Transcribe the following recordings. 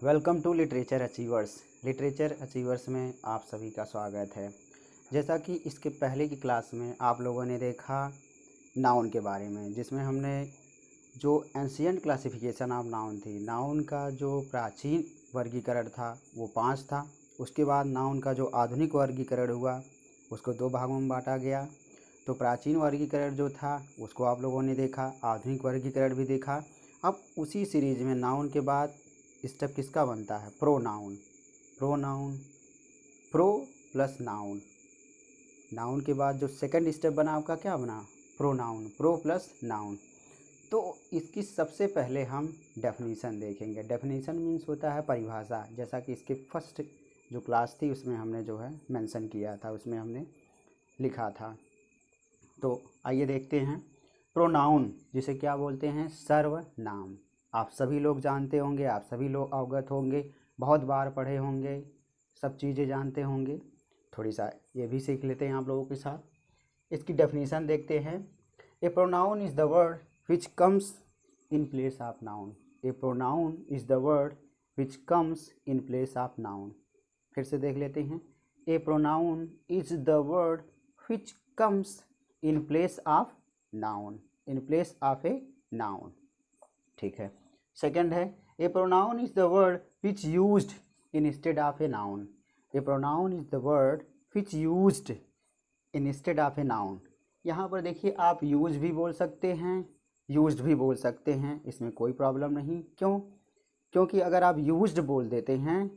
Welcome to literature achievers. Literature achievers में आप सभी का स्वागत है। जैसा कि इसके पहले की क्लास में आप लोगों ने देखा नाउन के बारे में, जिसमें हमने जो एंशियंट क्लासिफिकेशन ऑफ नाउन थी, नाउन का जो प्राचीन वर्गीकरण था वो 5 था। उसके बाद नाउन का जो आधुनिक वर्गीकरण हुआ उसको 2 भागों में बांटा गया। तो प्राचीन वर्गीकरण जो था उसको आप लोगों ने देखा, आधुनिक वर्गीकरण भी देखा। अब उसी सीरीज में नाउन के बाद स्टेप किसका बनता है? Pronoun. Pronoun, pro plus noun. Noun के बाद जो सेकंड स्टेप बना आपका क्या बना? Pronoun, pro plus noun. तो इसकी सबसे पहले हम डेफिनीशन देखेंगे। डेफिनीशन मीन्स होता है परिभाषा, जैसा कि इसके फर्स्ट जो क्लास थी उसमें हमने जो है मेंशन किया था, उसमें हमने लिखा था। तो आइए देखते हैं। प्रोनाउन जिसे क्या बोलते हैं? सर्वनाम। आप सभी लोग जानते होंगे, आप सभी लोग अवगत होंगे, बहुत बार पढ़े होंगे, सब चीज़ें जानते होंगे। थोड़ी सा ये भी सीख लेते हैं आप लोगों के साथ। इसकी डेफिनेशन देखते हैं। A pronoun is the word which comes in place of noun. A pronoun is the word which comes in place of noun. फिर से देख लेते हैं। A pronoun is the word which comes in place of noun. In place of a noun. ठीक है। Second है, a pronoun is the word which used instead of a noun. A pronoun is the word which used instead of a noun. यहाँ पर देखिए, आप use भी बोल सकते हैं, यूज्ड भी बोल सकते हैं, इसमें कोई प्रॉब्लम नहीं। क्यों? क्योंकि अगर आप यूज्ड बोल देते हैं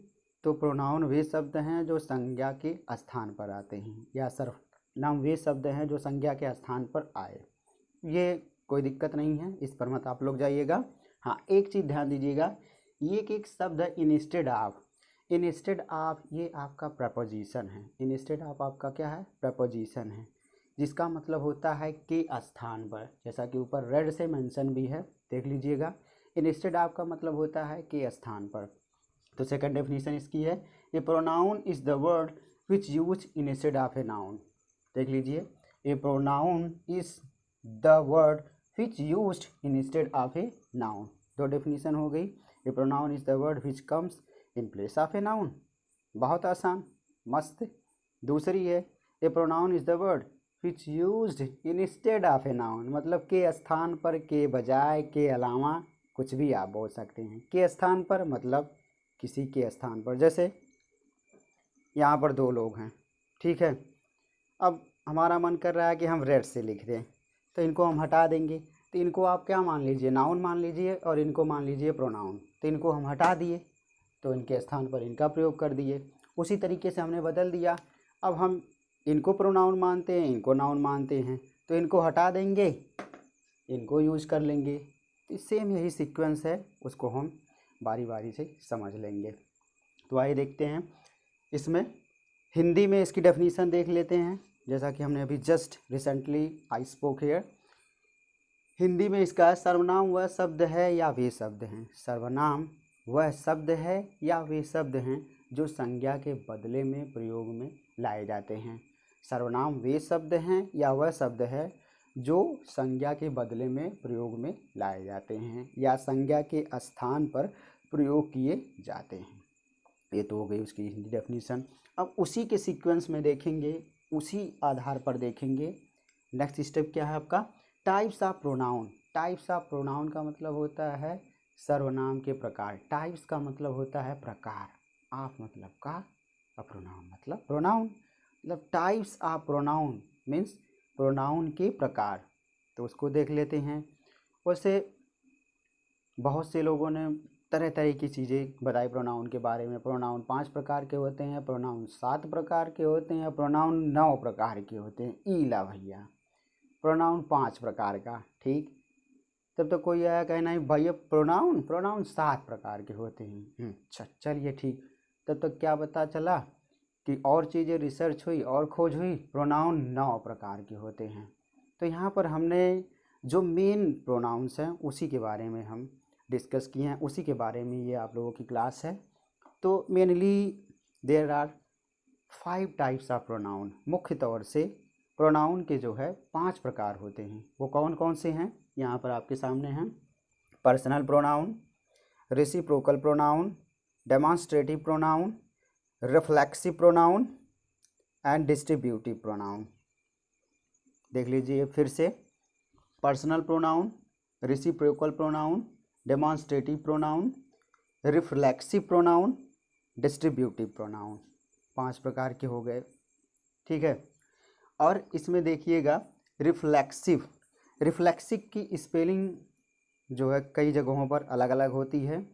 तो प्रोनाउन वे शब्द हैं जो संज्ञा के स्थान पर आते हैं, या सर्वनाम वे शब्द हैं जो संज्ञा के स्थान पर आए। ये कोई दिक्कत नहीं है, इस पर मत आप लोग जाइएगा। हाँ, एक चीज़ ध्यान दीजिएगा, ये कि एक शब्द है इंस्टेड ऑफ। इंस्टेड ऑफ ये आपका प्रपोजिशन है। इंस्टेड ऑफ आपका क्या है? प्रपोजिशन है, जिसका मतलब होता है के स्थान पर, जैसा कि ऊपर रेड से मेंशन भी है, देख लीजिएगा। इंस्टेड ऑफ का मतलब होता है के स्थान पर। तो सेकंड डेफिनेशन इसकी है, a pronoun is the word which use instead of a noun. देख लीजिए, a pronoun is the word which used instead of a noun. दो डेफिनेशन हो गई। A pronoun is the word which comes in place of a noun. बहुत आसान, मस्त। दूसरी है, a pronoun is the word which used instead of a noun, मतलब के स्थान पर, के बजाय, के अलावा कुछ भी आप बोल सकते हैं। के स्थान पर मतलब किसी के स्थान पर। जैसे यहाँ पर 2 लोग हैं, ठीक है। अब हमारा मन कर रहा है कि हम रेड से लिख दें, तो इनको हम हटा देंगे। तो इनको आप क्या मान लीजिए? नाउन मान लीजिए, और इनको मान लीजिए प्रोनाउन। तो इनको हम हटा दिए, तो इनके स्थान पर इनका प्रयोग कर दिए। उसी तरीके से हमने बदल दिया। अब हम इनको प्रोनाउन मानते हैं, इनको नाउन मानते हैं, तो इनको हटा देंगे, इनको यूज कर लेंगे। तो सेम यही सीक्वेंस है, उसको हम बारी बारी से समझ लेंगे। तो आइए देखते हैं। इसमें हिंदी में इसकी डेफिनेशन देख लेते हैं, जैसा कि हमने अभी just recently I spoke here. Hindi में इसका सर्वनाम वह शब्द है या वे शब्द हैं। सर्वनाम वह शब्द है या वे शब्द हैं जो संज्ञा के बदले में प्रयोग में लाए जाते हैं। सर्वनाम वे शब्द हैं या वह शब्द है जो संज्ञा के बदले में प्रयोग में लाए जाते हैं या संज्ञा के स्थान पर प्रयोग किए जाते हैं। ये तो हो गई उसकी हिंदी डेफिनेशन। अब उसी के सीक्वेंस में देखेंगे, उसी आधार पर देखेंगे। नेक्स्ट स्टेप क्या है आपका? Types of pronoun. Types of pronoun का मतलब होता है सर्वनाम के प्रकार। टाइप्स का मतलब होता है प्रकार, ऑफ मतलब का, और प्रोनाउन मतलब प्रोनाउन। मतलब types of pronoun means pronoun के प्रकार। तो उसको देख लेते हैं। वैसे बहुत से लोगों ने तरह तरह की चीज़ें बताई प्रोनाउन के बारे में। प्रोनाउन 5 प्रकार के होते हैं, प्रोनाउन 7 प्रकार के होते हैं, प्रोनाउन 9 प्रकार के होते हैं। ईला भैया, प्रोनाउन 5 प्रकार का, ठीक। तब तो कोई आया कहना है भैया प्रोनाउन 7 प्रकार के होते हैं। अच्छा, चलिए ठीक। तब तक क्या पता चला कि और चीज़ें रिसर्च हुई और खोज हुई, प्रोनाउन 9 प्रकार के होते हैं। तो यहाँ पर हमने जो मेन प्रोनाउंस हैं उसी के बारे में हम डिस्कस किए हैं, उसी के बारे में ये आप लोगों की क्लास है। तो mainly there are 5 types of pronoun. मुख्य तौर से प्रोनाउन के जो है 5 प्रकार होते हैं। वो कौन कौन से हैं यहाँ पर आपके सामने हैं? Personal pronoun, reciprocal pronoun, demonstrative pronoun, reflexive pronoun and distributive pronoun. देख लीजिए फिर से, personal pronoun, reciprocal pronoun, demonstrative pronoun, reflexive pronoun, distributive pronoun, 5 प्रकार के हो गए। ठीक है, और इसमें देखिएगा रिफ्लेक्सिव, रिफ्लेक्सिव की स्पेलिंग जो है कई जगहों पर अलग अलग होती है।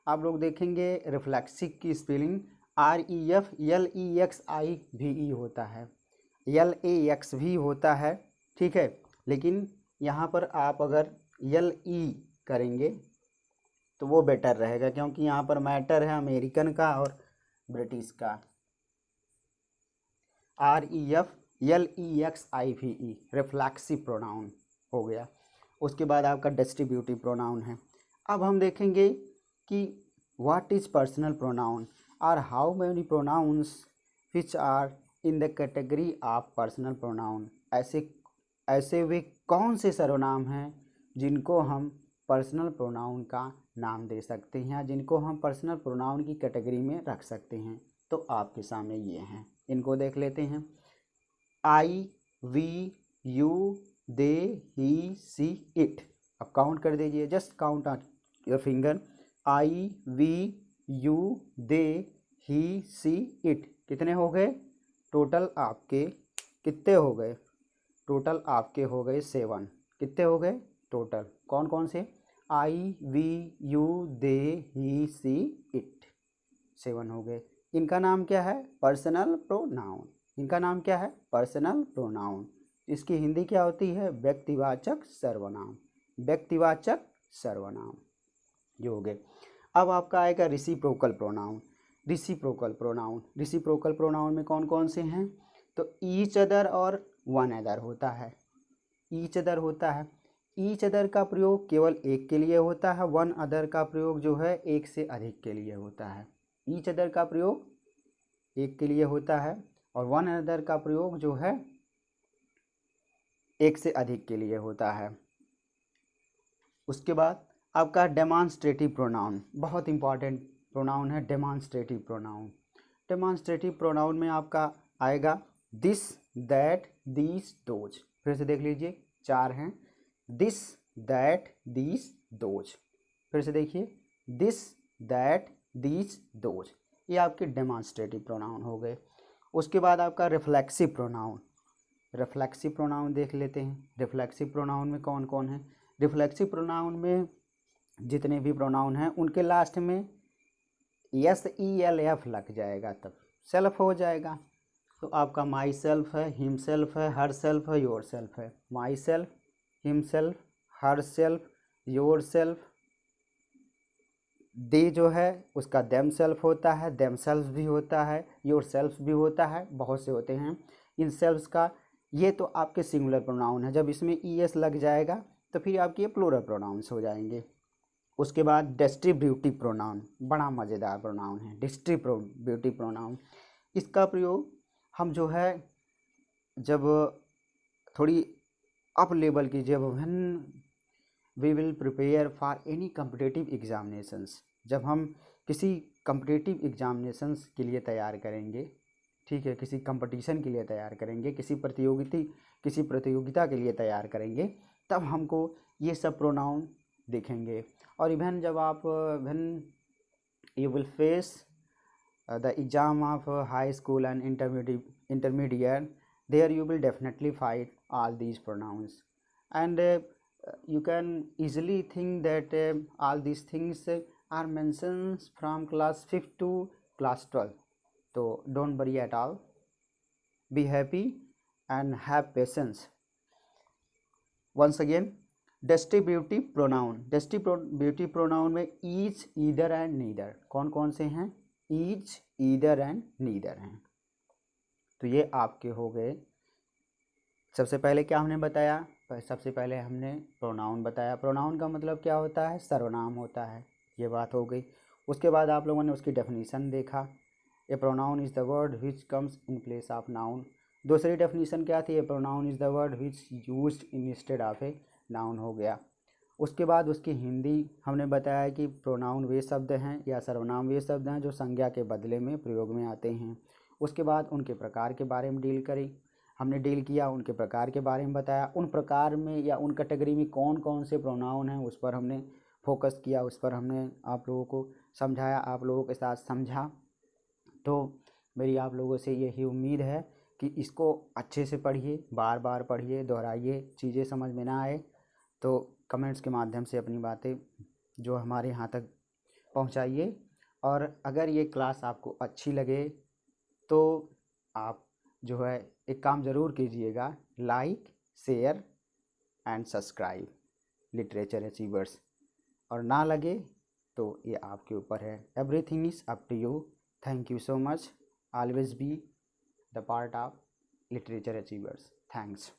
आप लोग देखेंगे रिफ्लेक्सिव की स्पेलिंग REFLEXIVE होता है, LAX भी होता है। ठीक है, लेकिन यहाँ पर आप अगर LE करेंगे तो वो बेटर रहेगा, क्योंकि यहाँ पर मैटर है अमेरिकन का और ब्रिटिश का। REFLEXIVE रिफ्लेक्सिव प्रोनाउन हो गया। उसके बाद आपका डिस्ट्रीब्यूटिव प्रोनाउन है। अब हम देखेंगे कि व्हाट इज पर्सनल प्रोनाउन और how many pronouns which are in the category of personal pronoun. ऐसे वे कौन से सर्वनाम हैं जिनको हम पर्सनल प्रोनाउन का नाम दे सकते हैं या जिनको हम पर्सनल प्रोनाउन की कैटेगरी में रख सकते हैं। तो आपके सामने ये हैं, इनको देख लेते हैं। I, we, you, they, he, she, it. अब काउंट कर दीजिए, just count on your finger. I, we, you, they, he, she, it. कितने हो गए टोटल आपके? कितने हो गए टोटल आपके? हो गए 7। कितने हो गए टोटल? कौन कौन से? I, we, you, they, he, she, it, 7 हो गए। इनका नाम क्या है? Personal pronoun. इनका नाम क्या है? Personal pronoun. इसकी हिंदी क्या होती है? व्यक्तिवाचक सर्वनाम। व्यक्तिवाचक सर्वनाम जो हो गए। अब आपका आएगा reciprocal pronoun. Reciprocal pronoun, reciprocal pronoun में कौन कौन से हैं? तो ईच अदर और वन अदर होता है। ईच अदर होता है। ईच अदर का प्रयोग केवल एक के लिए होता है। वन अदर का प्रयोग जो है एक से अधिक के लिए होता है। ईच अदर का प्रयोग एक के लिए होता है और वन अदर का प्रयोग जो है एक से अधिक के लिए होता है। उसके बाद आपका डेमॉन्स्ट्रेटिव प्रोनाउन, बहुत इंपॉर्टेंट प्रोनाउन है डेमॉन्स्ट्रेटिव प्रोनाउन। डेमॉन्स्ट्रेटिव प्रोनाउन में आपका आएगा दिस, दैट, दीज, दोज। फिर से देख लीजिए, 4 हैं। This, that, these, those. फिर से देखिए, दिस, दैट, दीज, दोज। ये आपके डेमॉन्स्ट्रेटिव प्रोनाउन हो गए। उसके बाद आपका रिफ्लेक्सिव प्रोनाउन। रिफ्लेक्सिव प्रोनाउन देख लेते हैं। रिफ्लेक्सिव प्रोनाउन में कौन कौन है? रिफ्लेक्सिव प्रोनाउन में जितने भी प्रोनाउन हैं उनके लास्ट में SELF लग जाएगा, तब सेल्फ हो जाएगा। तो आपका माई सेल्फ है, हिम सेल्फ है, हर सेल्फ है, योर सेल्फ है। Myself, himself, herself, yourself. They जो है उसका देम सेल्फ होता है, देम सेल्फ भी होता है, योर सेल्फ भी होता है, बहुत से होते हैं। इन सेल्फ्स का ये तो आपके सिंगुलर प्रोनाउन है। जब इसमें ES लग जाएगा तो फिर आपके ये प्लूरल प्रोनाउंस हो जाएंगे। उसके बाद डिस्ट्रीब्यूटिव प्रोनाउन, बड़ा मज़ेदार प्रोनाउन है डिस्ट्रीब्यूटिव प्रोनाउन। इसका प्रयोग हम जो है जब थोड़ी अप लेवल की, जब when we will prepare for any competitive examinations, जब हम किसी कम्पिटिटिव एग्जामिनेशंस के लिए तैयार करेंगे, ठीक है, किसी कंपटीशन के लिए तैयार करेंगे, किसी प्रतियोगिता के लिए तैयार करेंगे, तब हमको ये सब प्रोनाउन देखेंगे। और इवन जब आप when you will face the exam of high school and intermediate, there you will definitely find all these pronouns, and you can easily think that all these things are mentioned from class 5th to class 12th. So don't worry at all, be happy and have patience. Once again, distributive pronoun. Distributive pronoun में each, either and neither कौन कौन से हैं? Each, either and neither हैं। तो ये आपके हो गए। सबसे पहले क्या हमने बताया? सबसे पहले हमने प्रोनाउन बताया। प्रोनाउन का मतलब क्या होता है? सर्वनाम होता है, ये बात हो गई। उसके बाद आप लोगों ने उसकी डेफिनीशन देखा। A pronoun is the word which comes in place of noun. दूसरी डेफिनीशन क्या थी? A pronoun is the word which used instead of a noun हो गया। उसके बाद उसकी हिंदी हमने बताया कि प्रोनाउन वे शब्द हैं या सर्वनाम वे शब्द हैं जो संज्ञा के बदले में प्रयोग में आते हैं। उसके बाद उनके प्रकार के बारे में हमने डील किया, उनके प्रकार के बारे में बताया, उन प्रकार में या उन कैटेगरी में कौन कौन से प्रोनाउन हैं उस पर हमने फोकस किया, उस पर हमने आप लोगों को समझाया, आप लोगों के साथ समझा। तो मेरी आप लोगों से यही उम्मीद है कि इसको अच्छे से पढ़िए, बार बार पढ़िए, दोहराइए, चीज़ें समझ में ना आए तो कमेंट्स के माध्यम से अपनी बातें जो हमारे यहाँ तक पहुँचाइए। और अगर ये क्लास आपको अच्छी लगे तो आप जो है एक काम ज़रूर कीजिएगा, like, share and subscribe literature achievers. और ना लगे तो ये आपके ऊपर है, everything is up to you. Thank you so much, always be the part of literature achievers. Thanks.